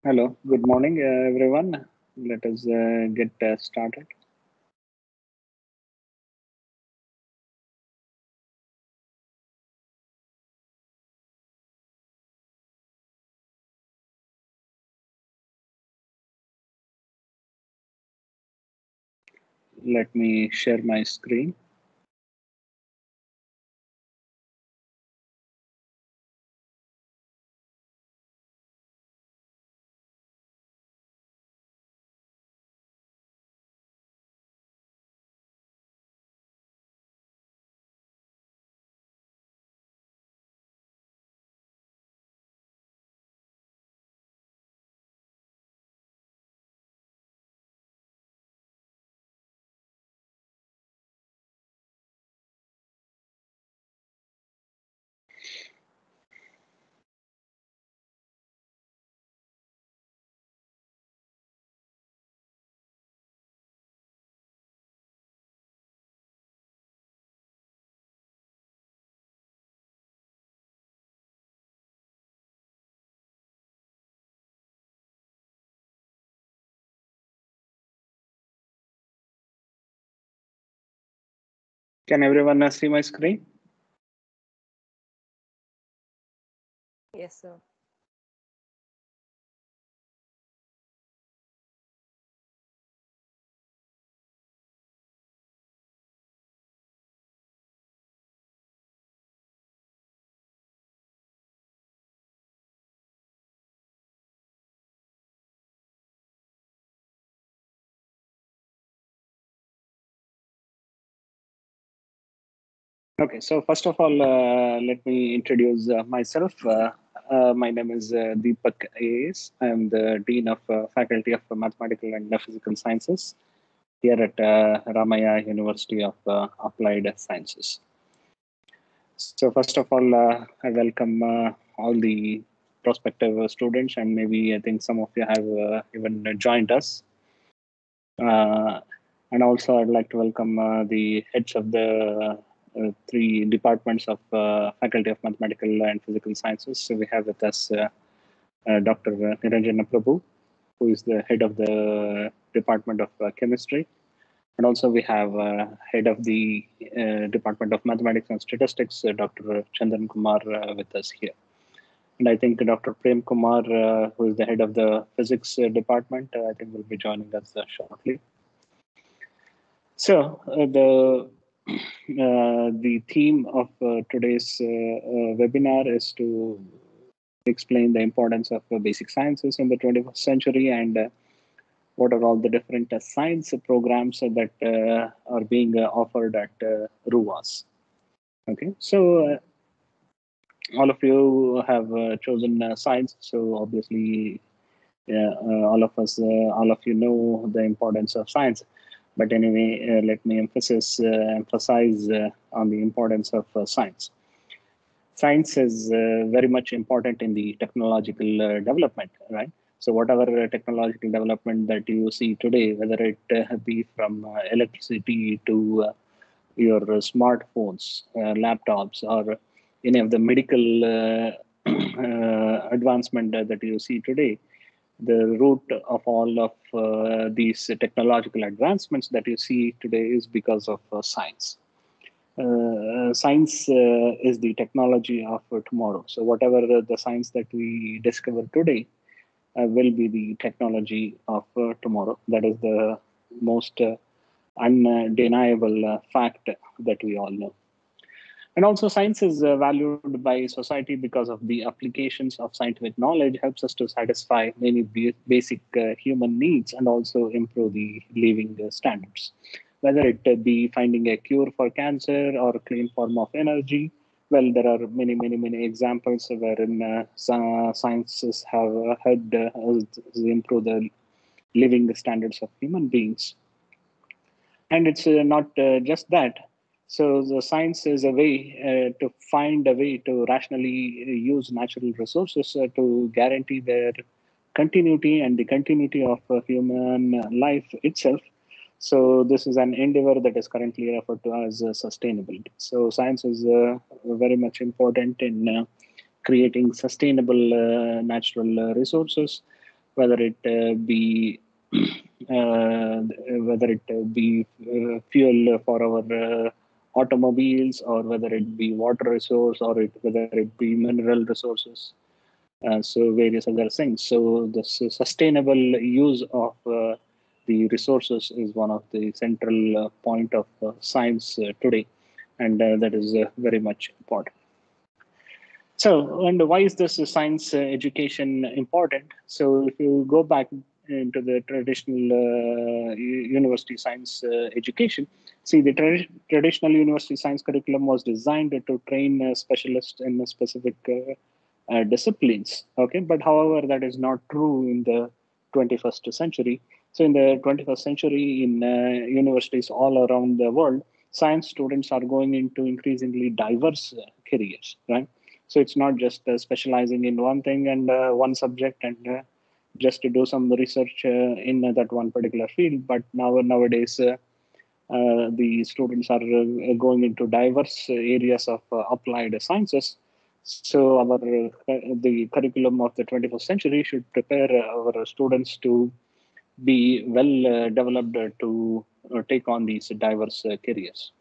Hello, good morning, everyone. Let us get started. Let me share my screen. Can everyone see my screen? Yes, sir. Okay, so first of all, let me introduce myself. My name is Deepak AS. I am the Dean of Faculty of Mathematical and Physical Sciences here at Ramaiah University of Applied Sciences. So first of all, I welcome all the prospective students, and maybe I think some of you have even joined us. And also, I'd like to welcome the heads of the three departments of Faculty of Mathematical and Physical Sciences. So we have with us Dr. Niranjana Prabhu, who is the head of the Department of Chemistry. And also we have head of the Department of Mathematics and Statistics, Dr. Chandan Kumar, with us here. And I think Dr. Prem Kumar, who is the head of the Physics Department, I think will be joining us shortly. So the theme of today's webinar is to explain the importance of basic sciences in the 21st century and what are all the different science programs that are being offered at RUAS. Okay, so all of you have chosen science, so obviously, all of you know the importance of science. But anyway, let me emphasize on the importance of science. Science is very much important in the technological development, right? So whatever technological development that you see today, whether it be from electricity to your smartphones, laptops, or any of the medical advancement that you see today, the root of all of these technological advancements that you see today is because of science. Science is the technology of tomorrow. So whatever the science that we discover today will be the technology of tomorrow. That is the most undeniable fact that we all know. And also, science is valued by society because of the applications of scientific knowledge helps us to satisfy many basic human needs and also improve the living standards. Whether it be finding a cure for cancer or a clean form of energy, well, there are many examples wherein sciences have helped us improve the living standards of human beings. And it's not just that. So the science is a way to find a way to rationally use natural resources to guarantee their continuity and the continuity of human life itself. So this is an endeavor that is currently referred to as sustainability. So science is very much important in creating sustainable natural resources, whether it be whether it be fuel for our automobiles, or whether it be water resource, or whether it be mineral resources, so various other things. So the sustainable use of the resources is one of the central point of science today, and that is very much important. So, and why is this science education important? So, if you go back into the traditional university science education, see, the traditional university science curriculum was designed to train specialists in specific disciplines. Okay, but however, that is not true in the 21st century. So, in the 21st century, in universities all around the world, science students are going into increasingly diverse careers, right? So it's not just specializing in one thing and one subject, and just to do some research in that one particular field. But nowadays, the students are going into diverse areas of applied sciences. So the curriculum of the 21st century should prepare our students to be well developed to take on these diverse careers.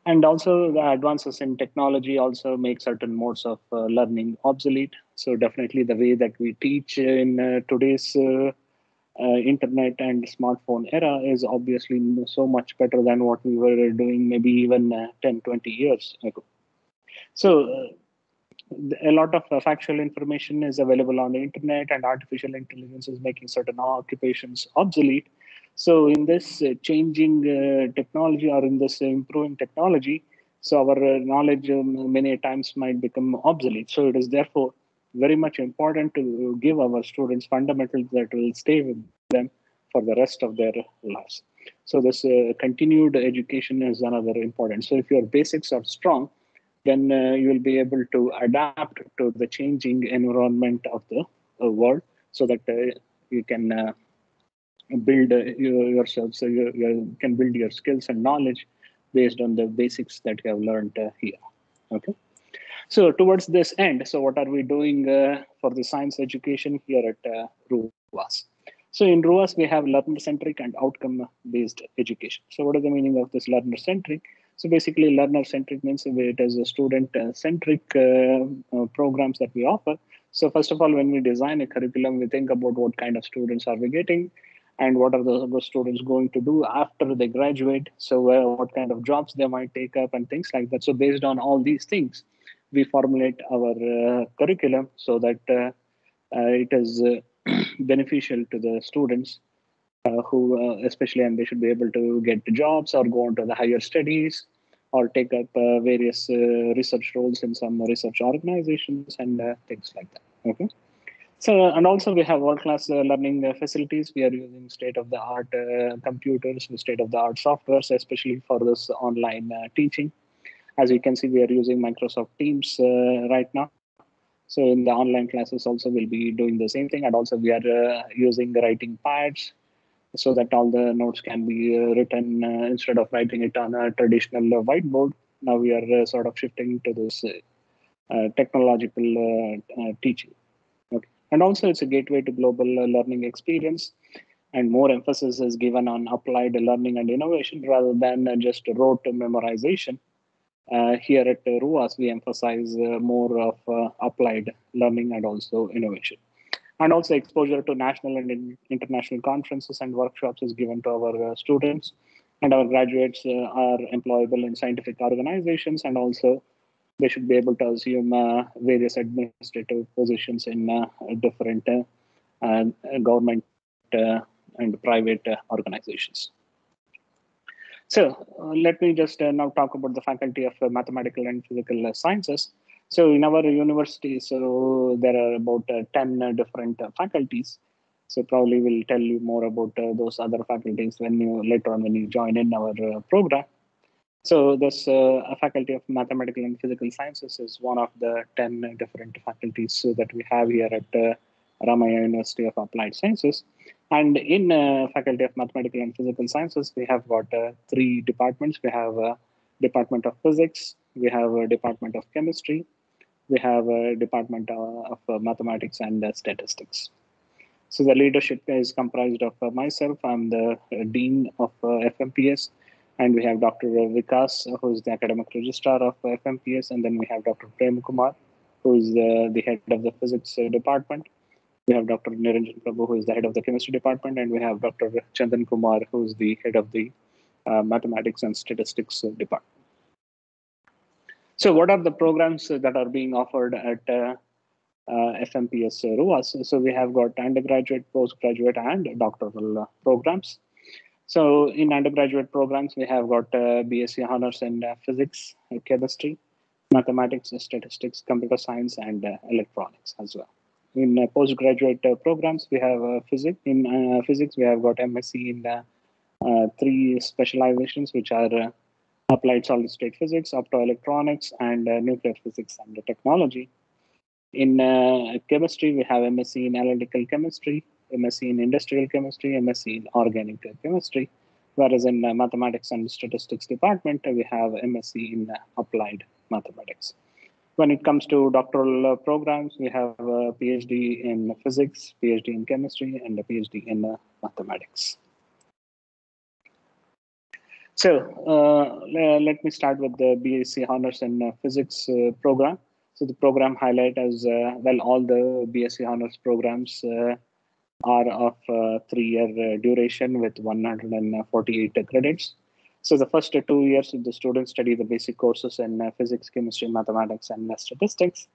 And also the advances in technology also make certain modes of learning obsolete. So definitely the way that we teach in today's internet and smartphone era is obviously so much better than what we were doing maybe even 10, 20 years ago. So a lot of factual information is available on the internet, and artificial intelligence is making certain occupations obsolete. So, in this changing technology, or in this improving technology, so our knowledge many times might become obsolete. So, it is therefore very much important to give our students fundamentals that will stay with them for the rest of their lives. So, this continued education is another important. So, if your basics are strong, then you will be able to adapt to the changing environment of the world, so that you can build yourself, so you can build your skills and knowledge based on the basics that you have learned here. Okay. So towards this end, so what are we doing for the science education here at RUAS? So in RUAS, we have learner-centric and outcome-based education. So what is the meaning of this learner-centric? So basically, learner-centric means it is a student-centric programs that we offer. So first of all, when we design a curriculum, we think about what kind of students are we getting, and what are those students going to do after they graduate. So what kind of jobs they might take up and things like that. So based on all these things, we formulate our curriculum so that it is beneficial to the students who especially, and they should be able to get jobs or go on to the higher studies or take up various research roles in some research organizations and things like that. Okay. So, and also we have world-class learning facilities. We are using state-of-the-art computers, state-of-the-art softwares, especially for this online teaching. As you can see, we are using Microsoft Teams right now. So in the online classes also we'll be doing the same thing. And also we are using writing pads so that all the notes can be written instead of writing it on a traditional whiteboard. Now we are sort of shifting to this technological teaching. Okay. And also it's a gateway to global learning experience, and more emphasis is given on applied learning and innovation rather than just rote memorization. Here at RUAS, we emphasize more of applied learning and also innovation. And also exposure to national and international conferences and workshops is given to our students. And our graduates are employable in scientific organizations, and also they should be able to assume various administrative positions in different government and private organizations. So let me just now talk about the Faculty of Mathematical and Physical Sciences. So in our university, so there are about 10 different faculties. So probably we'll tell you more about those other faculties when you later on when you join in our program. So this Faculty of Mathematical and Physical Sciences is one of the 10 different faculties that we have here at Ramaiah University of Applied Sciences. And in Faculty of Mathematical and Physical Sciences, we have got three departments. We have a Department of Physics, we have a Department of Chemistry, we have a Department of Mathematics and Statistics. So the leadership is comprised of myself. I'm the Dean of FMPS, and we have Dr. Vikas, who is the Academic Registrar of FMPS, and then we have Dr. Prem Kumar, who is the head of the Physics Department. We have Dr. Niranjan Prabhu, who is the head of the Chemistry Department, and we have Dr. Chandan Kumar, who is the head of the Mathematics and Statistics Department. So what are the programs that are being offered at FMPS RUAS? So we have got undergraduate, postgraduate, and doctoral programs. So in undergraduate programs, we have got BSc Honors in Physics, Chemistry, Mathematics, Statistics, Computer Science, and Electronics as well. In postgraduate programs, we have physics. In physics, we have got MSc in 3 specializations, which are applied solid-state physics, optoelectronics, and nuclear physics and technology. In chemistry, we have MSc in analytical chemistry, MSc in industrial chemistry, MSc in organic chemistry, whereas in mathematics and statistics department, we have MSc in applied mathematics. When it comes to doctoral programs, we have a PhD in physics, PhD in chemistry, and a PhD in mathematics. So let me start with the BSc Honors in Physics program. So the program highlight as well, all the BSc Honors programs are of 3-year duration with 148 credits. So the first 2 years, the students study the basic courses in physics, chemistry, mathematics, and statistics.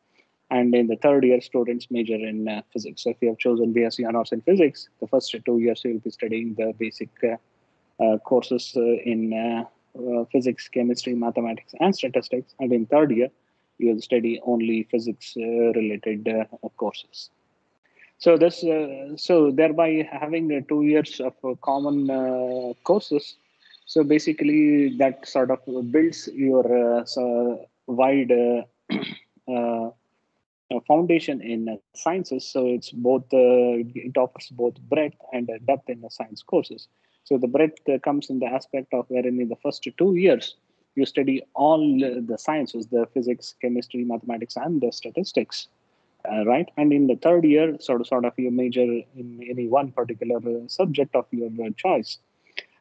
And in the 3rd year, students major in physics. So if you have chosen BSc Honors in Physics, the first 2 years, you will be studying the basic courses in physics, chemistry, mathematics, and statistics. And in 3rd year, you will study only physics related courses. So this, so thereby having 2 years of common courses, so basically that sort of builds your wide foundation in sciences. So it's both it offers both breadth and depth in the science courses. So the breadth comes in the aspect of wherein in the first 2 years you study all the sciences, the physics, chemistry, mathematics, and the statistics. Right, and in the 3rd year, sort of you major in any one particular subject of your choice.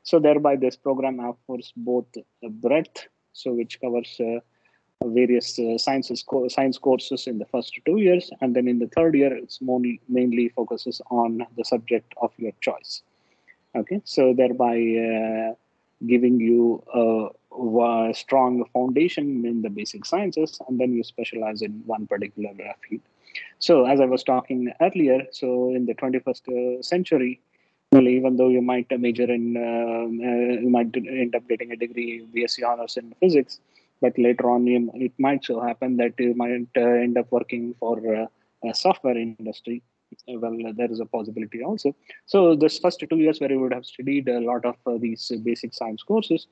So thereby, this program offers both breadth, so which covers various science courses in the first 2 years, and then in the 3rd year, it's mainly focuses on the subject of your choice. Okay, so thereby giving you a strong foundation in the basic sciences, and then you specialize in one particular field. So as I was talking earlier, so in the 21st century, well, even though you might major in, you might end up getting a degree, BSc Honors in Physics, but later on it might so happen that you might end up working for a software industry. Well, there is a possibility also. So this first 2 years where you would have studied a lot of these basic science courses.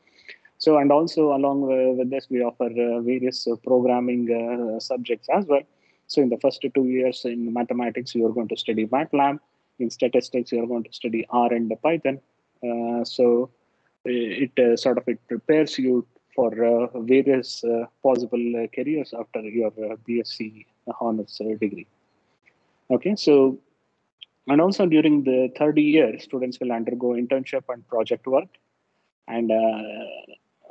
So, and also along with this, we offer various programming subjects as well. So in the first 2 years in mathematics, you are going to study MATLAB. In statistics, you are going to study R and Python. So it it prepares you for various possible careers after your BSc Honors degree. Okay, so and also during the 3rd year, students will undergo internship and project work. And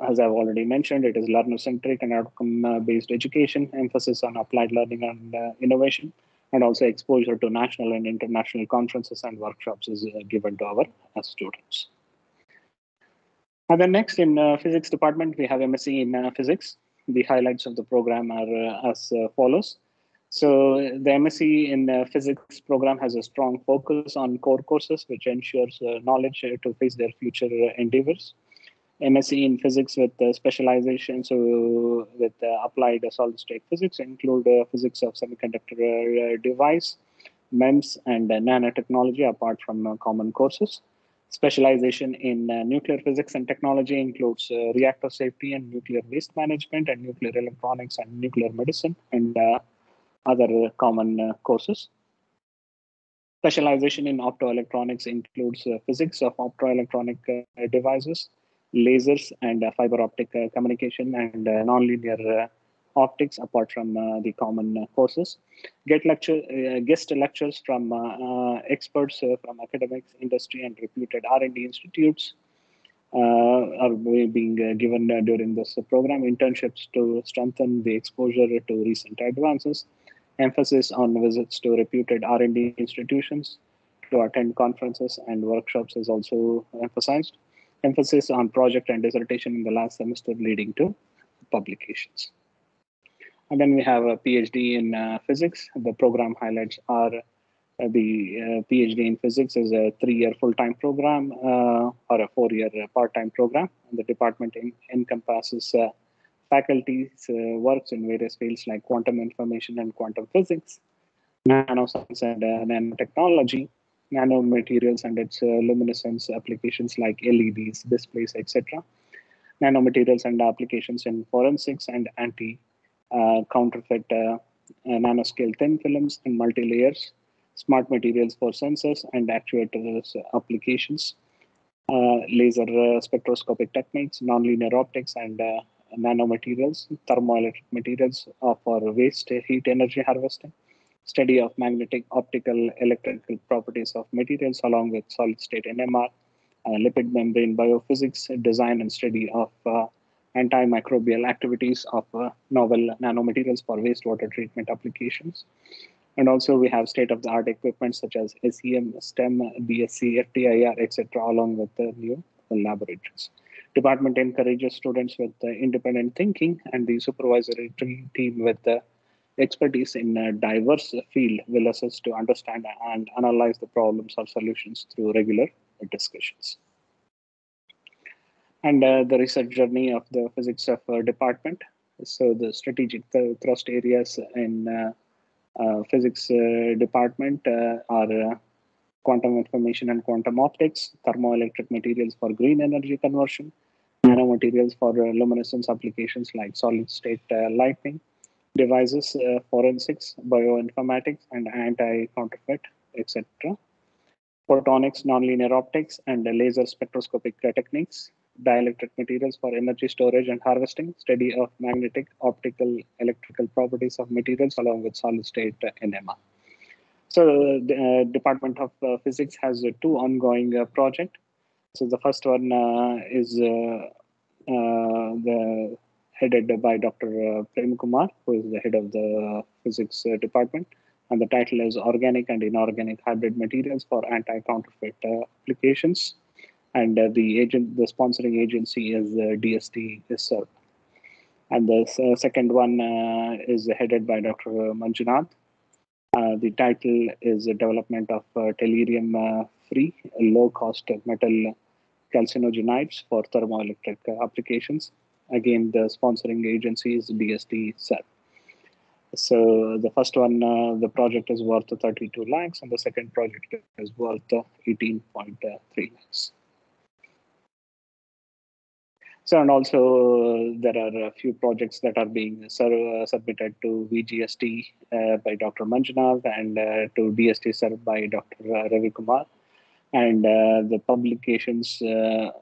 as I've already mentioned, it is learner-centric and outcome-based education, emphasis on applied learning and innovation, and also exposure to national and international conferences and workshops is given to our students. And then next in physics department, we have MSc in physics. The highlights of the program are as follows. So the MSc in physics program has a strong focus on core courses, which ensures knowledge to face their future endeavors. MSc in physics with specialization, so with applied solid-state physics, include physics of semiconductor device, MEMS, and nanotechnology, apart from common courses. Specialization in nuclear physics and technology includes reactor safety and nuclear waste management and nuclear electronics and nuclear medicine and other common courses. Specialization in optoelectronics includes physics of optoelectronic devices, lasers, and fiber optic communication and nonlinear optics apart from the common courses. Guest lectures from experts from academics, industry, and reputed R&D institutes are being given during this program. Internships to strengthen the exposure to recent advances. Emphasis on visits to reputed R&D institutions to attend conferences and workshops is also emphasized. Emphasis on project and dissertation in the last semester leading to publications. And then we have a PhD in physics. The program highlights are the PhD in physics is a 3-year full-time program or a 4-year part-time program. And the department encompasses faculties works in various fields like quantum information and quantum physics, nanoscience and nanotechnology, nanomaterials and its luminescence applications like LEDs, displays, etc. Nanomaterials and applications in forensics and anti-counterfeit nanoscale thin films and multi-layers, smart materials for sensors and actuators applications, laser spectroscopic techniques, nonlinear optics and nanomaterials, thermoelectric materials for waste heat energy harvesting, study of magnetic, optical, electrical properties of materials along with solid state NMR, lipid membrane biophysics, design and study of antimicrobial activities of novel nanomaterials for wastewater treatment applications. And also we have state-of-the-art equipment such as SEM, STEM, BSc, FTIR, etc., along with the new laboratories. Department encourages students with independent thinking, and the supervisory team with expertise in a diverse field will assist to understand and analyze the problems or solutions through regular discussions. And the research journey of the physics of department. So the strategic thrust areas in physics department are quantum information and quantum optics, thermoelectric materials for green energy conversion, nanomaterials for luminescence applications like solid state lighting, devices, forensics, bioinformatics, and anti-counterfeit, etc. Photonics, nonlinear optics, and laser spectroscopic techniques, dielectric materials for energy storage and harvesting, study of magnetic, optical, electrical properties of materials along with solid state NMR. So the Department of Physics has 2 ongoing projects. So the first one is headed by Dr. Prem Kumar, who is the head of the physics department. And the title is Organic and Inorganic Hybrid Materials for Anti-Counterfeit Applications. And the sponsoring agency is DST SERP. And the second one is headed by Dr. Manjunath. The title is Development of Tellurium-free Low-Cost Metal Calcinogenides for Thermoelectric Applications. Again, the sponsoring agency is DST SERP. So the first one, the project is worth 32 lakhs, and the second project is worth 18.3 lakhs. So, and also there are a few projects that are being submitted to VGST by Dr. Manjunath and to DST SERP by Dr. Ravi Kumar. And the publications, the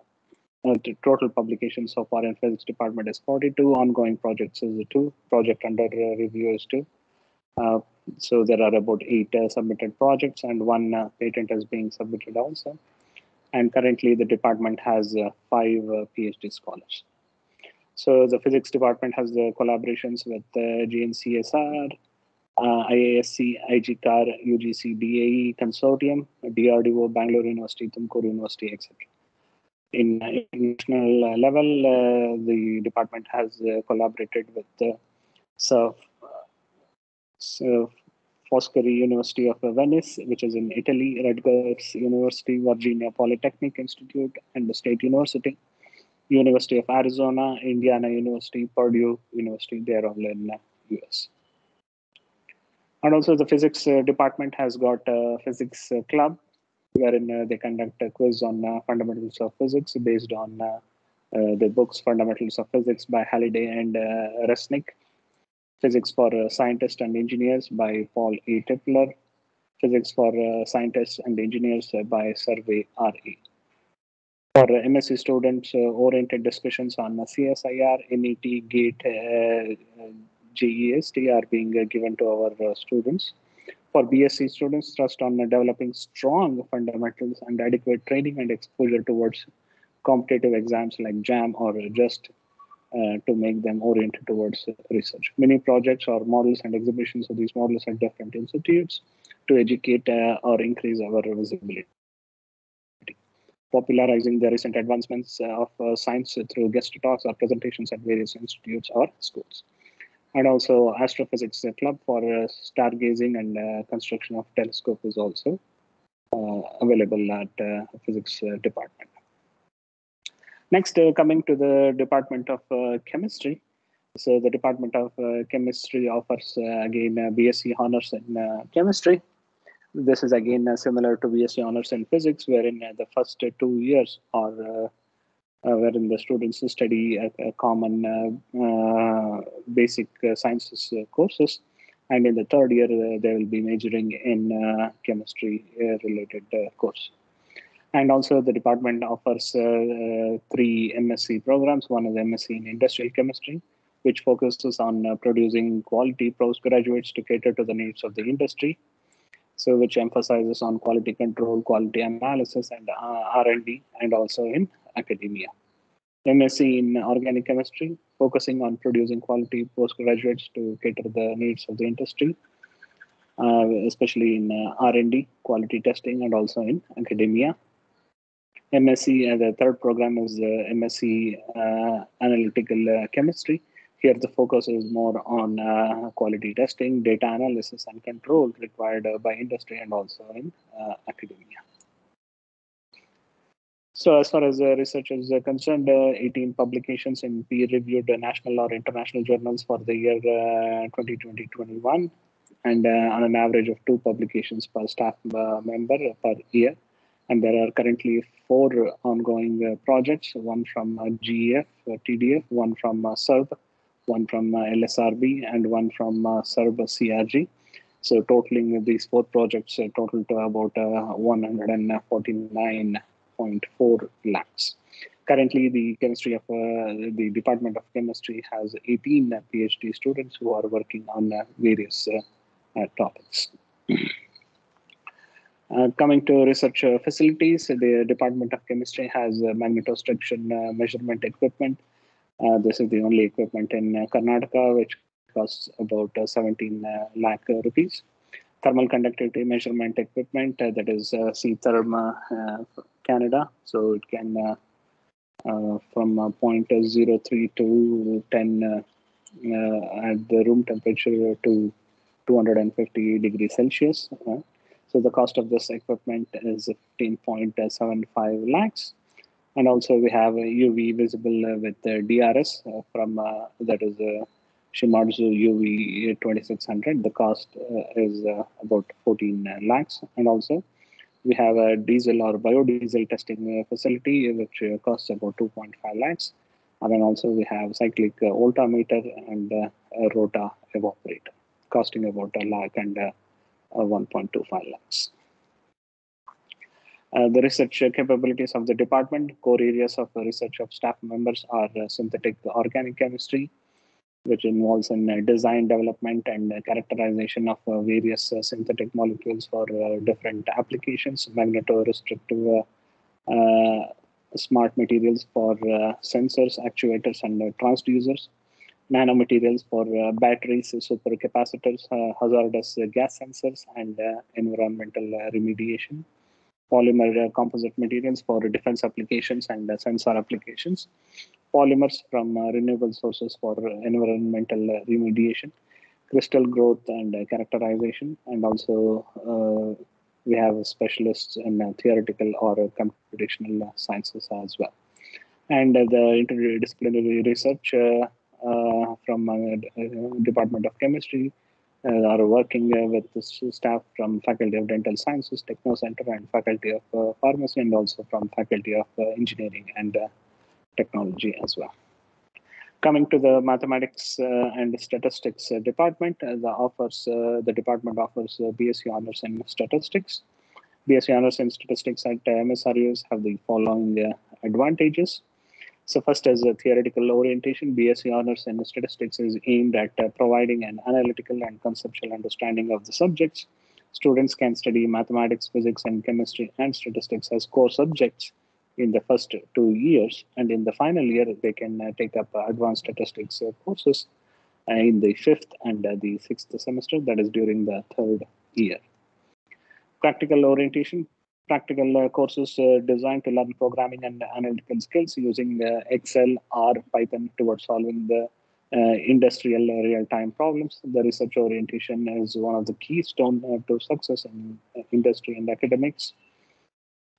total publications so far in physics department is 42. Ongoing projects is 2. Project under review is 2. So there are about 8 submitted projects, and 1 patent is being submitted also. And currently the department has 5 PhD scholars. So the physics department has the collaborations with GNCSR, IASC, IGCAR, UGC, DAE Consortium, DRDO, Bangalore University, Tumkur University, etc. In international level, the department has collaborated with the Foscari University of Venice, which is in Italy, Rutgers University, Virginia Polytechnic Institute, and the State University, University of Arizona, Indiana University, Purdue University. They are all in US. And also the physics department has got a physics club, wherein they conduct a quiz on fundamentals of physics based on the books Fundamentals of Physics by Halliday and Resnick, Physics for Scientists and Engineers by Paul A. Tipler, Physics for Scientists and Engineers by Survey R.A. For MSc students, oriented discussions on CSIR, NET, GATE, JEST are being given to our students. For BSc students, thrust on developing strong fundamentals and adequate training and exposure towards competitive exams like JAM or JUST to make them oriented towards research. Many projects or models and exhibitions of these models at different institutes to educate or increase our visibility. Popularizing the recent advancements of science through guest talks or presentations at various institutes or schools. And also Astrophysics Club for stargazing and construction of telescope is also available at physics department. Next, coming to the Department of Chemistry. So the Department of Chemistry offers again BSc Honors in Chemistry. This is again similar to BSc Honors in Physics, wherein the first 2 years are wherein the students study a common basic sciences courses, and in the third year they will be majoring in chemistry related course. And also the department offers 3 MSc programs. One is MSc in Industrial Chemistry, which focuses on producing quality postgraduates to cater to the needs of the industry. So which emphasizes on quality control, quality analysis, and R&D, and also in academia. MSc in Organic Chemistry, focusing on producing quality postgraduates to cater to the needs of the industry, especially in R&D, quality testing, and also in academia. MSc, the third program is MSc Analytical Chemistry. Here the focus is more on quality testing, data analysis, and control required by industry and also in academia. So as far as research is concerned, 18 publications in peer-reviewed national or international journals for the year 2020-21, and on an average of 2 publications per staff member per year. And there are currently 4 ongoing projects, one from GEF, TDF, one from SERB, one from LSRB, and one from SERB CRG. So totaling these 4 projects total to about 149.4 lakhs. Currently, the chemistry of the Department of Chemistry has 18 PhD students who are working on various topics. Coming to research facilities, the Department of Chemistry has magnetostriction measurement equipment. This is the only equipment in Karnataka, which costs about 17 lakh rupees. Thermal conductivity measurement equipment, that is C-Therm Canada. So it can from 0.03 to 10 at the room temperature to 250 degrees Celsius. So the cost of this equipment is 15.75 lakhs. And also we have UV visible with DRS from that is Shimadzu UV 2600. The cost is about 14 lakhs. And also we have a diesel or biodiesel testing facility, which costs about 2.5 lakhs. And then also we have cyclic voltameter and a rota evaporator, costing about 1 lakh and 1.25 lakhs. The research capabilities of the department, core areas of research of staff members are synthetic organic chemistry, which involves in design, development, and characterization of various synthetic molecules for different applications, magneto-restrictive smart materials for sensors, actuators, and transducers, nanomaterials for batteries, supercapacitors, hazardous gas sensors, and environmental remediation, polymer composite materials for defense applications and sensor applications, polymers from renewable sources for environmental remediation, crystal growth and characterization, and also we have specialists in theoretical or computational sciences as well. And the interdisciplinary research from Department of Chemistry are working with the staff from Faculty of Dental Sciences, Techno Center, and Faculty of Pharmacy, and also from Faculty of Engineering and Technology as well. Coming to the Mathematics and Statistics department, the department offers BSc Honors in Statistics. BSc Honors in Statistics at MSRUs have the following advantages. So first, as a theoretical orientation, BSc Honors and Statistics is aimed at providing an analytical and conceptual understanding of the subjects. Students can study mathematics, physics, and chemistry and statistics as core subjects in the first 2 years, and in the final year, they can take up advanced statistics courses in the fifth and the sixth semester, that is during the third year. Practical orientation. Practical courses designed to learn programming and analytical skills using Excel or Python towards solving the industrial real-time problems. The research orientation is one of the keystone to success in industry and academics.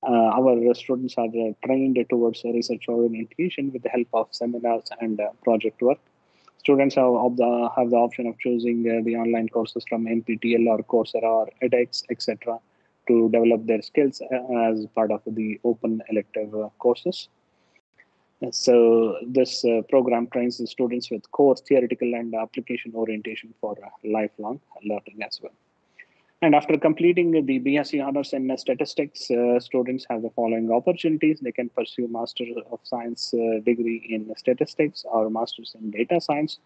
Our students are trained towards research orientation with the help of seminars and project work. Students have the option of choosing the online courses from NPTEL or Coursera or edX, etc., to develop their skills as part of the open elective courses. So this program trains the students with core theoretical and application orientation for lifelong learning as well. And after completing the BSc Honors in Statistics, students have the following opportunities. They can pursue Master of Science degree in Statistics or Masters in Data Science.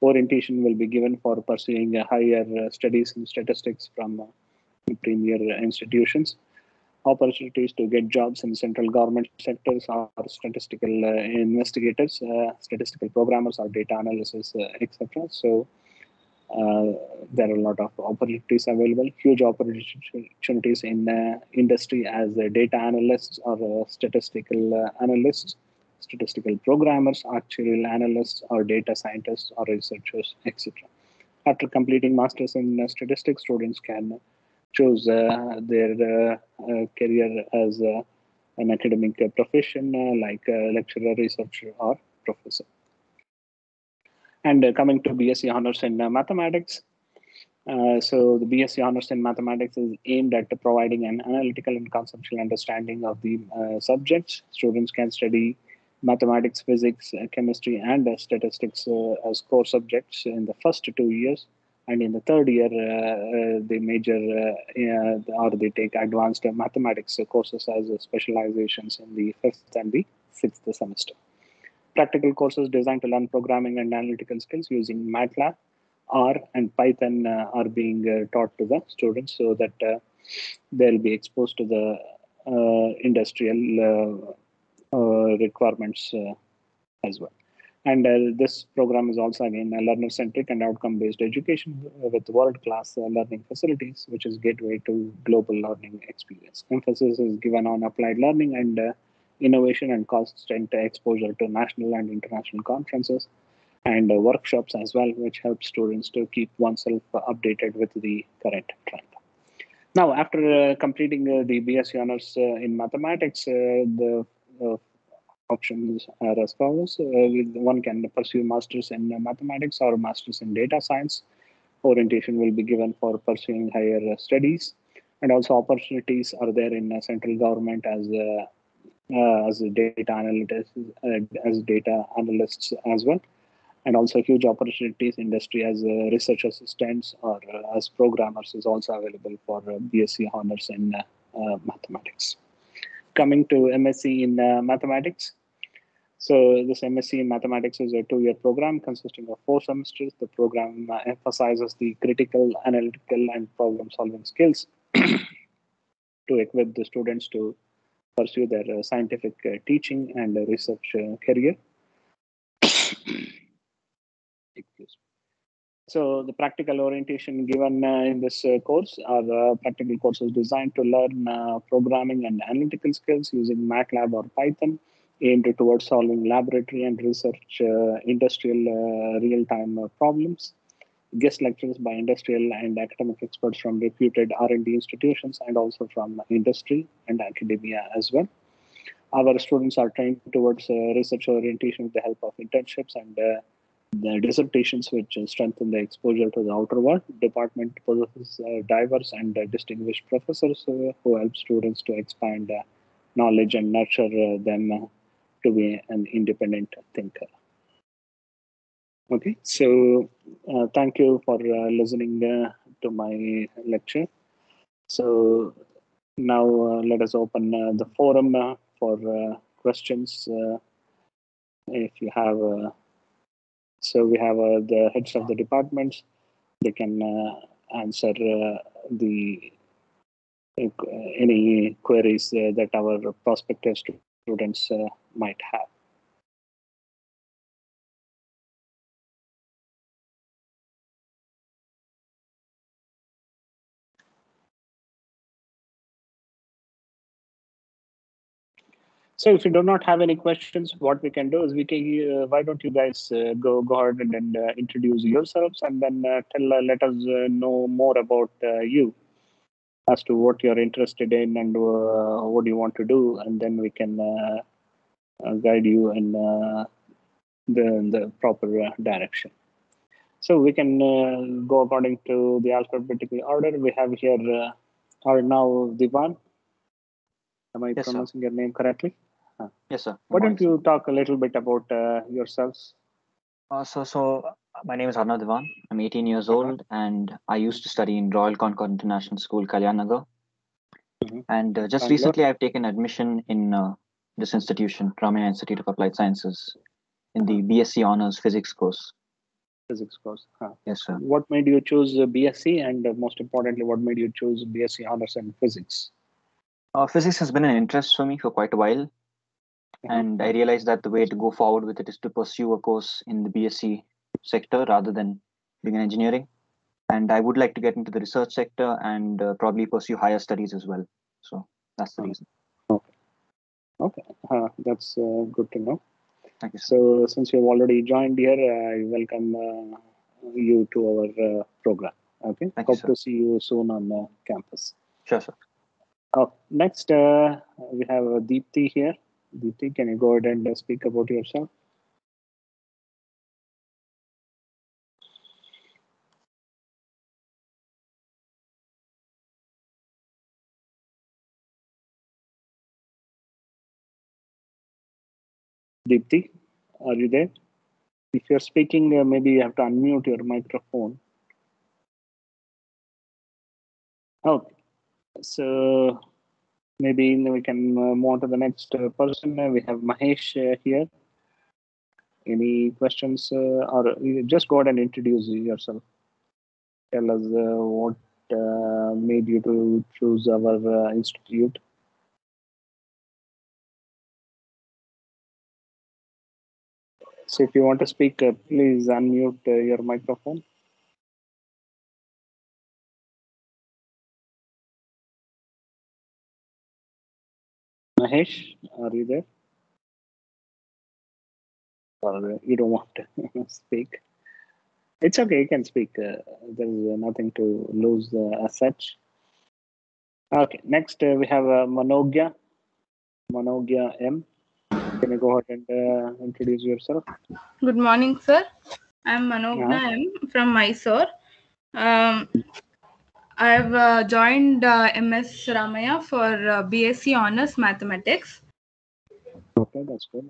Orientation will be given for pursuing higher studies in statistics from premier institutions. Opportunities to get jobs in central government sectors are statistical investigators, statistical programmers, or data analysis, etc. So there are a lot of opportunities available, huge opportunities in industry as data analysts or statistical analysts, statistical programmers, actuarial analysts, or data scientists or researchers, etc. After completing masters in statistics, students can choose their career as an academic profession like lecturer, researcher, or professor. And coming to BSc Honors in Mathematics. So the BSc Honors in Mathematics is aimed at providing an analytical and conceptual understanding of the subjects. Students can study mathematics, physics, chemistry, and statistics as core subjects in the first 2 years. And in the third year, they major or they take advanced mathematics courses as specializations in the fifth and the sixth semester. Practical courses designed to learn programming and analytical skills using MATLAB, R, and Python are being taught to the students so that they'll be exposed to the industrial requirements as well. And this program is also, again, learner-centric and outcome-based education with world-class learning facilities, which is gateway to global learning experience. Emphasis is given on applied learning and innovation and constant exposure to national and international conferences and workshops as well, which help students to keep oneself updated with the current trend. Now, after completing the BSc Honors in Mathematics, the options are as follows. One can pursue Masters in Mathematics or Masters in Data Science. Orientation will be given for pursuing higher studies. And also opportunities are there in central government as data analysts as well. And also huge opportunities industry as research assistants or as programmers is also available for BSc Honors in Mathematics. Coming to MSc in Mathematics. So this MSc in Mathematics is a 2-year program consisting of 4 semesters. The program emphasizes the critical, analytical, and problem-solving skills to equip the students to pursue their scientific teaching and research career. So the practical orientation given in this course are practical courses designed to learn programming and analytical skills using MATLAB or Python, aimed towards solving laboratory and research industrial real-time problems. Guest lectures by industrial and academic experts from reputed R&D institutions and also from industry and academia as well. Our students are trained towards research orientation with the help of internships and the dissertations, which strengthen the exposure to the outer world. Department possesses diverse and distinguished professors who help students to expand knowledge and nurture them to be an independent thinker. Okay, so thank you for listening to my lecture. So now let us open the forum for questions If you have, so we have the heads of the departments. They can answer any queries that our prospective students might have. So if you do not have any questions, what we can do is we can. Why don't you guys go ahead and introduce yourselves, and then let us know more about you as to what you're interested in and what you want to do, and then we can guide you in the proper direction. So we can go according to the alphabetical order. We have here Arnav Divan. Am I Yes, sir. pronouncing your name correctly? Yes, sir. Why don't you talk a little bit about yourselves? So my name is Arnav Divan. I'm 18 years old, and I used to study in Royal Concord International School, Kalyan Nagar. And just Bangalore? recently, I've taken admission in this institution, Ramaiah Institute of Applied Sciences, in the BSc Honors Physics course. Physics course. Yes, sir. What made you choose BSc, and most importantly, what made you choose BSc Honors and Physics? Physics has been an interest for me for quite a while, and I realized that the way to go forward with it is to pursue a course in the BSc sector rather than doing engineering. And I would like to get into the research sector and probably pursue higher studies as well. So that's the reason. Okay, that's good to know. Thank you, sir. So since you've already joined here, I welcome you to our program. Okay, Thank you, hope sir. to see you soon on campus. Sure, sir. Next, we have Deepthi here. Deepthi, can you go ahead and speak about yourself? Deepthi, are you there? If you're speaking, maybe you have to unmute your microphone. Okay, so maybe we can move on to the next person. We have Mahesh here. Any questions, or you just go ahead and introduce yourself? Tell us what made you to choose our institute. So if you want to speak, please unmute your microphone. Mahesh, are you there? Or you don't want to speak? It's okay, you can speak. There is nothing to lose as such. Okay, next we have Manogya M. Can you go ahead and introduce yourself? Good morning, sir. I'm Manogna M from Mysore. I've joined MS Ramaiah for BSc Honors Mathematics. Okay, that's good.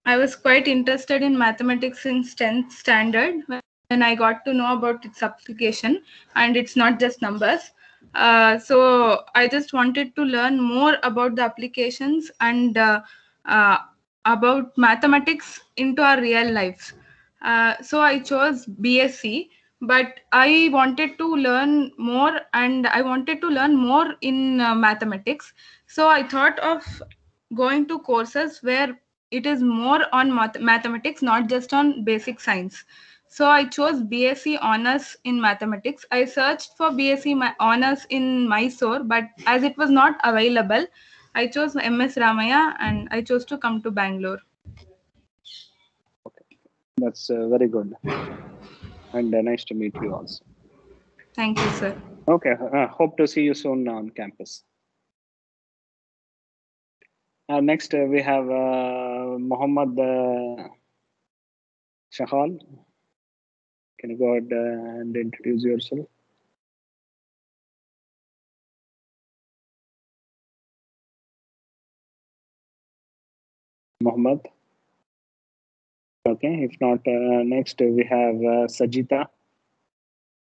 I was quite interested in mathematics in 10th standard when I got to know about its application, and it's not just numbers. So I just wanted to learn more about the applications and about mathematics into our real lives. So I chose BSc, but I wanted to learn more, and I wanted to learn more in mathematics. So I thought of going to courses where it is more on mathematics, not just on basic science. So I chose BSc Honors in Mathematics. I searched for BSc Honors in Mysore, but as it was not available, I chose MS Ramaiah and I chose to come to Bangalore. Okay, that's very good. And nice to meet you also. Thank you, sir. Okay, hope to see you soon on campus. Next, we have Mohammad Shahal. Can you go ahead and introduce yourself? Mohammed. Okay, if not, next we have Sajita.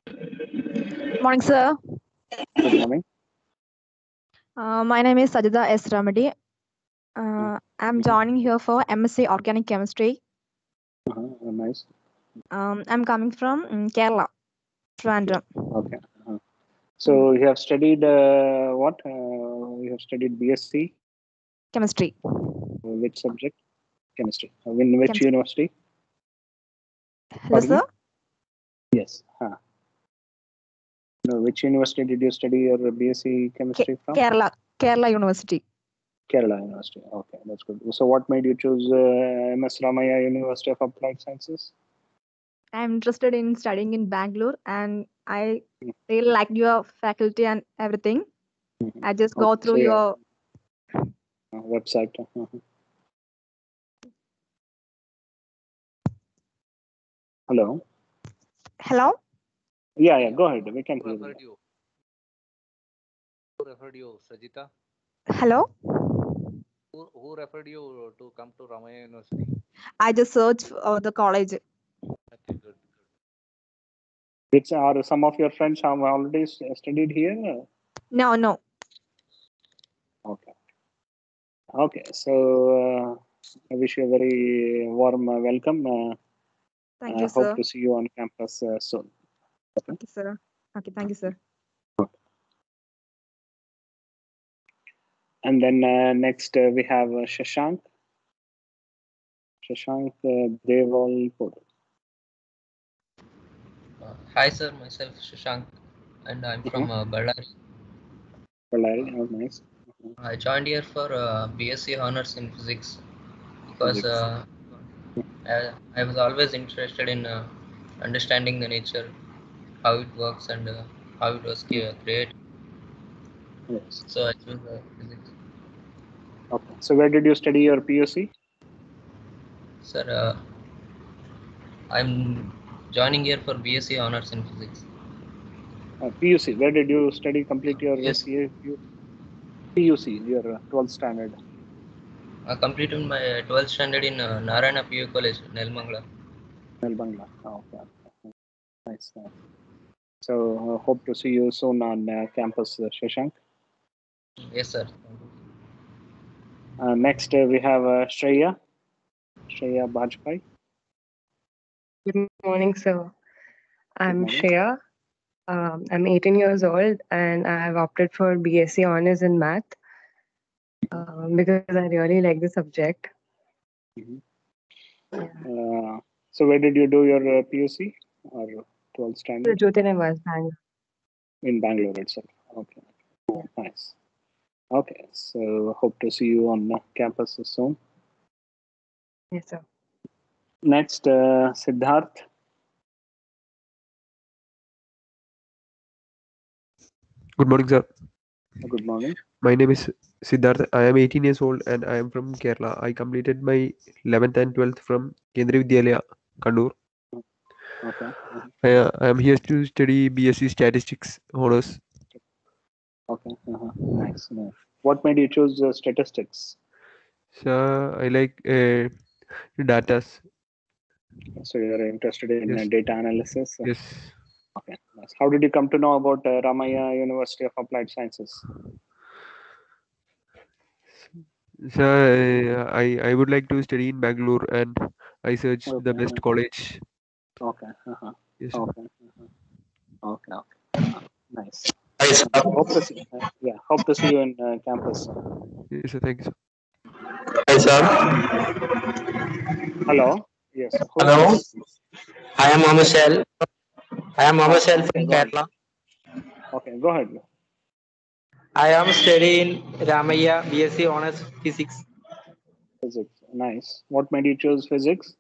Good morning, sir. Good morning. My name is Sajida S. Ramadi. I'm joining here for MSc Organic Chemistry. Nice. I'm coming from Kerala, Trivandrum. Okay. So you have studied what? You have studied BSc. Chemistry. Which subject? Chemistry. In which Chemistry. university? Hello, sir. Yes. No, which university did you study your BSc Chemistry from? Kerala University. Kerala University. Okay, that's good. So what made you choose MS Ramaiah University of Applied Sciences? I'm interested in studying in Bangalore, and I really like your faculty and everything. I just go through your website. Hello. Hello. Yeah. Go ahead. We can hear you. Who referred you, Sajita? Hello. Who referred you to come to Ramaiah University? I just searched for the college. Okay, good. Which are some of your friends have already studied here? No. Okay. So I wish you a very warm welcome. Thank you, sir. Hope to see you on campus soon. Okay, sir. Okay, thank you, sir. And then next we have Shashank. Shashank Devalpur. Hi sir, myself Shashank and I'm from Ballari. Ballari, oh nice. I joined here for BSc Honors in Physics because I was always interested in understanding the nature, how it works and how it was created. Yes. So I chose Physics. Okay. So where did you study your PUC? Sir, I'm joining here for BSc Honors in Physics. PUC, where did you complete your PUC, your 12th standard? I completed my 12th standard in Narayana PU College, Nelmangla. Nelbangla. Okay. Nice. So hope to see you soon on campus, Shashank. Yes, sir. Next we have Shreya Bajpai. Good morning, sir. I'm morning. Shreya. I'm 18 years old and I've opted for BSc Honors in Math because I really like the subject. So where did you do your PUC or 12th standard? Bangalore. In Bangalore itself. Okay. Yeah. Nice. Okay. So hope to see you on campus soon. Yes, sir. Next, Siddharth. Good morning, sir. Good morning. My name is Siddharth. I am 18 years old and I am from Kerala. I completed my 11th and 12th from Kendriya Vidyalaya, Kannur. Okay. I am here to study BSc Statistics Honors. Okay. Nice. What made you choose statistics? So I like data. So you're interested in Yes. data analysis? Yes. Okay. Nice. How did you come to know about Ramaiah University of Applied Sciences? So I would like to study in Bangalore and I searched the best college. Okay. Yes. Okay. Nice. Hope to see you in campus. Yes, sir. Thank you, sir. Hi, sir. Hello. Yes. Hello. I am Mohammed Shell. From Kerala. Okay, go ahead. I am studying Ramaiah BSc Honors Physics. Physics. Nice. What made you choose physics?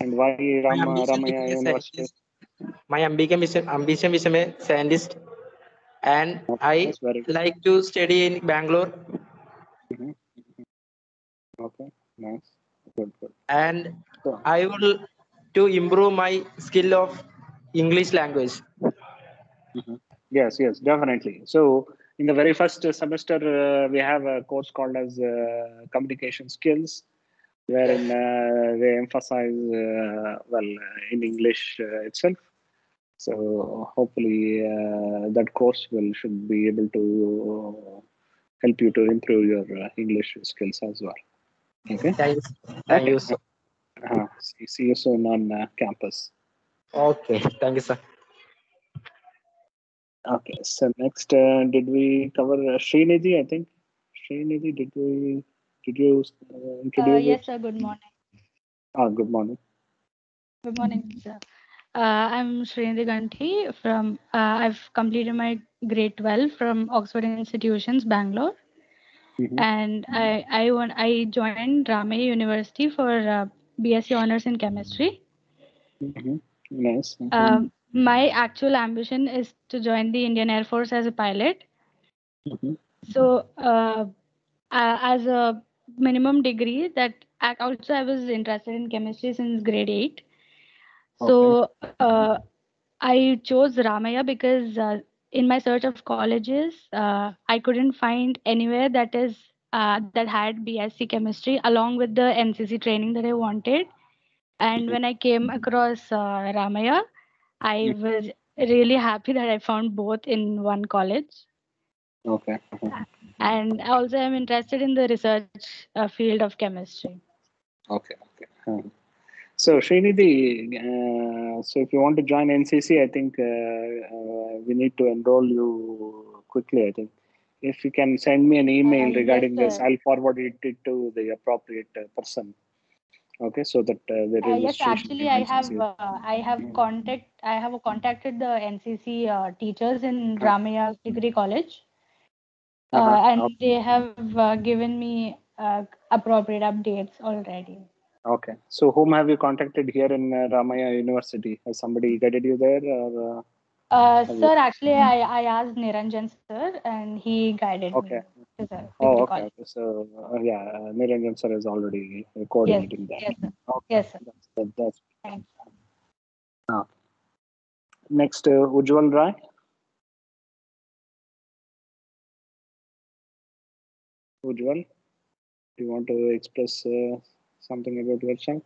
And why Ramaiah University? My ambition is a scientist, and I like to study in Bangalore. Okay, nice. Good. And I will to improve my skill of English language. Yes, definitely. So in the very first semester, we have a course called as communication skills, wherein they emphasize in English itself. So hopefully that course should be able to help you to improve your English skills as well. Okay. Thanks. Thank Okay. you, sir. See you soon on campus. Okay. Thank you, sir. Okay. So next, did we cover Srinidhi? I think Srinidhi, did you introduce? Yes, sir. Good morning. Good morning. Good morning, sir. I'm Srinidhi Ganti from. I've completed my grade 12 from Oxford Institutions, Bangalore, and I joined Ramaiah University for BSc Honors in Chemistry. Nice. My actual ambition is to join the Indian Air Force as a pilot. So, as a minimum degree, that also I was interested in chemistry since grade 8. So I chose Ramaiah because in my search of colleges, I couldn't find anywhere that had BSc chemistry along with the NCC training that I wanted. And when I came across Ramaiah, I was really happy that I found both in one college. Okay. And also I'm interested in the research field of chemistry. Okay. So Srinidhi, so if you want to join NCC, I think we need to enroll you quickly. I think if you can send me an email regarding this, I'll forward it to the appropriate person. Okay, so that the registration. Yes, actually, I have contacted the NCC teachers in Ramaiah Degree College, and they have given me appropriate updates already. Okay, so whom have you contacted here in Ramaiah University? Has somebody guided you there, or? Sir, actually, I asked Niranjan sir, and he guided me to the degree college. Okay. So Niranjan sir is already coordinating that. Yes, sir. Okay. Yes, sir. That's Thanks. Next, Ujjwal Rai. Ujjwal, do you want to express something about yourself?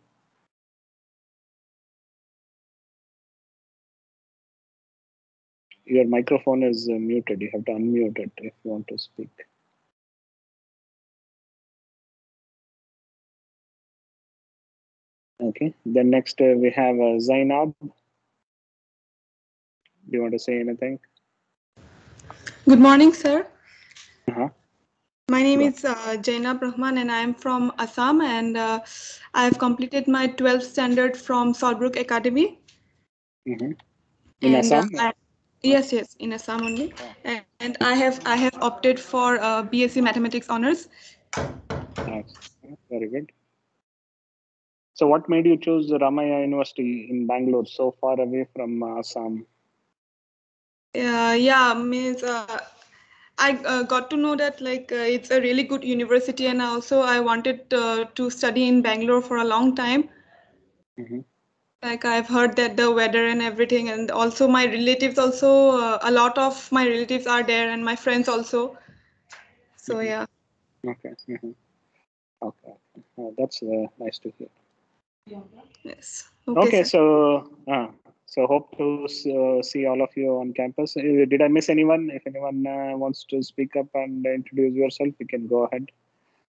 Your microphone is muted. You have to unmute it if you want to speak. Okay. Then next we have Zainab. Do you want to say anything? Good morning, sir. My name is Jainab Rahman and I am from Assam, and I have completed my 12th standard from Solbrook Academy. In and, Assam? Yes, in Assam only. And I have opted for BSc Mathematics Honors. Nice. Very good. So what made you choose Ramaiah University in Bangalore, so far away from Assam? I got to know that it's a really good university, and also I wanted to study in Bangalore for a long time. Like I've heard that the weather and everything, and also my relatives also, a lot of my relatives are there and my friends also. So yeah. Okay. Okay. That's nice to hear. Yes. Okay, so hope to see all of you on campus. Did I miss anyone? If anyone wants to speak up and introduce yourself, you can go ahead.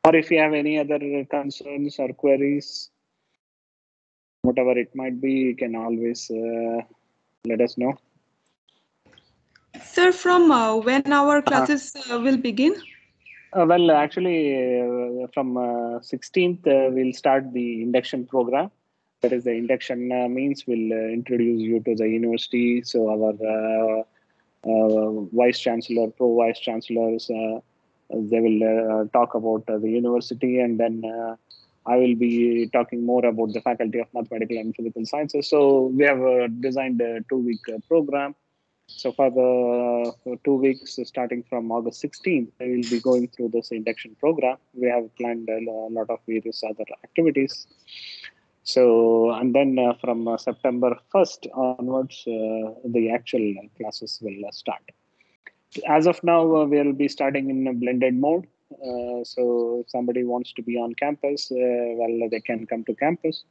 Or if you have any other concerns or queries, whatever it might be, you can always let us know. Sir, from when our classes will begin? Well, actually, from 16th, we'll start the induction program. That is, the induction means we'll introduce you to the university. So our vice chancellor, pro vice chancellors, they will talk about the university, and then I will be talking more about the Faculty of Mathematical and Physical Sciences. So we have designed a 2-week program. So for the 2 weeks, starting from August 16th, we will be going through this induction program. We have planned a lot of various other activities. So, and then from September 1st onwards, the actual classes will start. As of now, we'll be starting in a blended mode. So if somebody wants to be on campus, they can come to campus.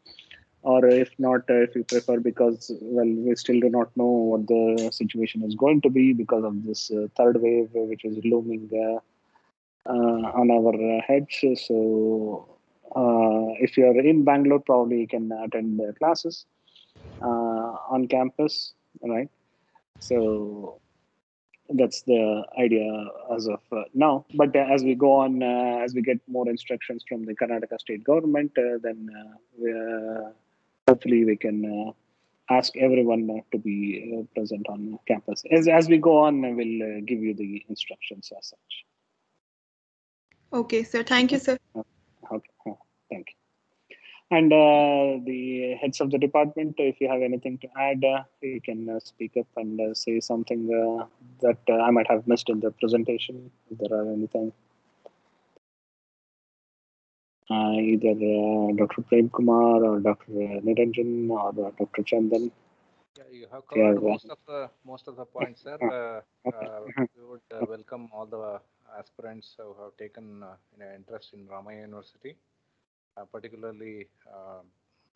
Or if not, if you prefer, because, we still do not know what the situation is going to be because of this third wave, which is looming on our heads. So if you're in Bangalore, probably you can attend the classes on campus, right? So that's the idea as of now. But as we go on, as we get more instructions from the Karnataka state government, then hopefully we can ask everyone to be present on campus. As we go on, we'll give you the instructions as such. Okay, sir. Thank you, sir. Okay, thank you. And the heads of the department, if you have anything to add, you can speak up and say something that I might have missed in the presentation, if there are anything. Either Dr. Prem Kumar or Dr. Niranjan or Dr. Chandan. Yeah, you have covered most of the points, sir. We would welcome all the aspirants who have taken interest in Ramaiah University, particularly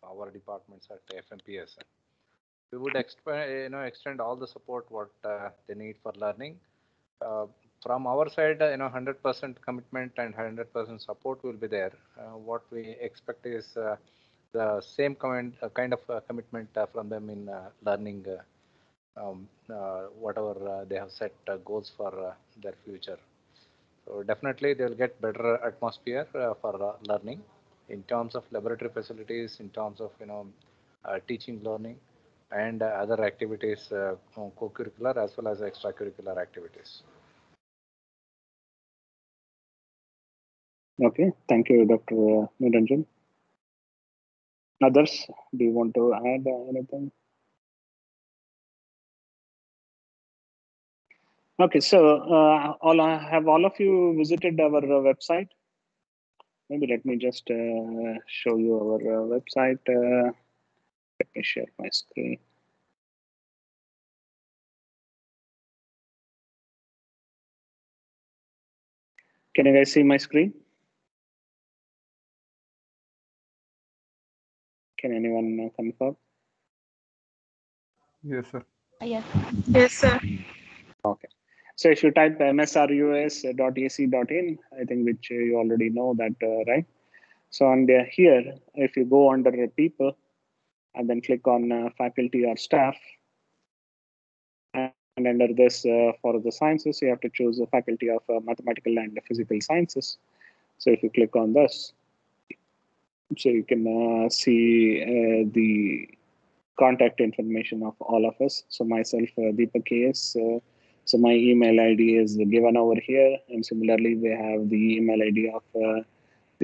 our departments at FMPS. We would extend all the support what they need for learning. From our side, 100% commitment and 100% support will be there. What we expect is the same kind of commitment from them in learning whatever they have set goals for their future. So definitely they will get better atmosphere for learning in terms of laboratory facilities, in terms of teaching, learning, and other activities, co-curricular as well as extracurricular activities. Okay, thank you, Dr. Niranjan. Others, do you want to add anything? Okay, so have all of you visited our website? Maybe let me just show you our website. Let me share my screen. Can you guys see my screen? Can anyone confirm? Yes, sir. Yes. Yes, sir. Okay. So if you type msrus.ac.in, I think which you already know that, right? So under here, if you go under people and then click on faculty or staff, and under this for the sciences, you have to choose the faculty of mathematical and physical sciences. So if you click on this, so you can see the contact information of all of us. So myself, Deepak KS. So my email ID is given over here. And similarly, we have the email ID of the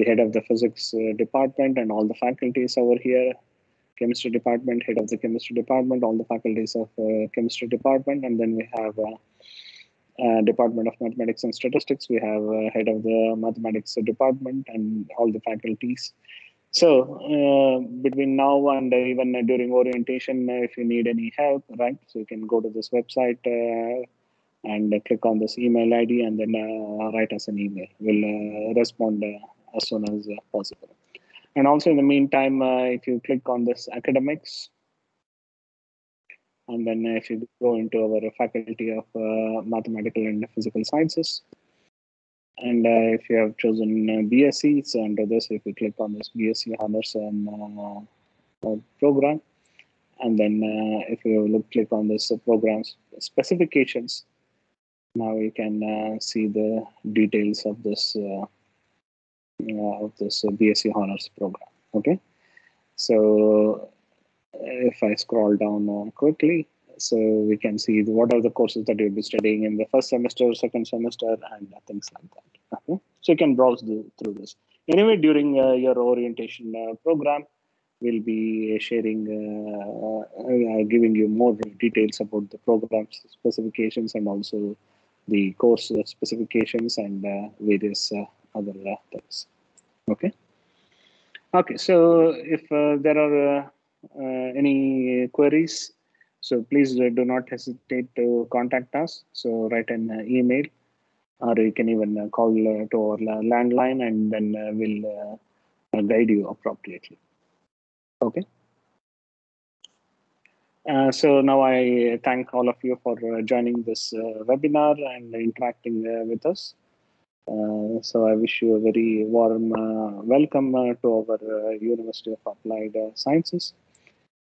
head of the physics department and all the faculties over here. Chemistry department, head of the chemistry department, all the faculties of chemistry department. And then we have Department of Mathematics and Statistics. We have head of the mathematics department and all the faculties. So between now and even during orientation, if you need any help, right? So you can go to this website and click on this email ID and then write us an email. We'll respond as soon as possible. And also in the meantime, if you click on this academics, and then if you go into our faculty of mathematical and physical sciences, and if you have chosen BSc, so under this, if you click on this BSc Honors and program, and then if you click on this programs specifications, now you can see the details of this BSc Honors program. Okay, so if I scroll down quickly, so we can see what are the courses that you'll be studying in the first semester, second semester, and things like that. Okay? So you can browse through this. Anyway, during your orientation program, we'll be sharing, giving you more details about the program specifications and also the course specifications and various other things. Okay. Okay. So if there are any queries, so please do not hesitate to contact us. So write an email, or you can even call to our landline, and then we'll guide you appropriately. Okay. So now I thank all of you for joining this webinar and interacting with us. So I wish you a very warm welcome to our University of Applied Sciences.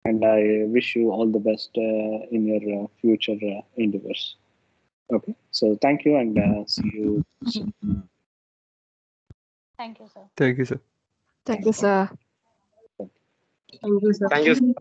And I wish you all the best in your future endeavors. Okay, so thank you and see you soon. Thank you, sir. Thank you, sir. Thank you, sir. Thank you, sir. Thank you.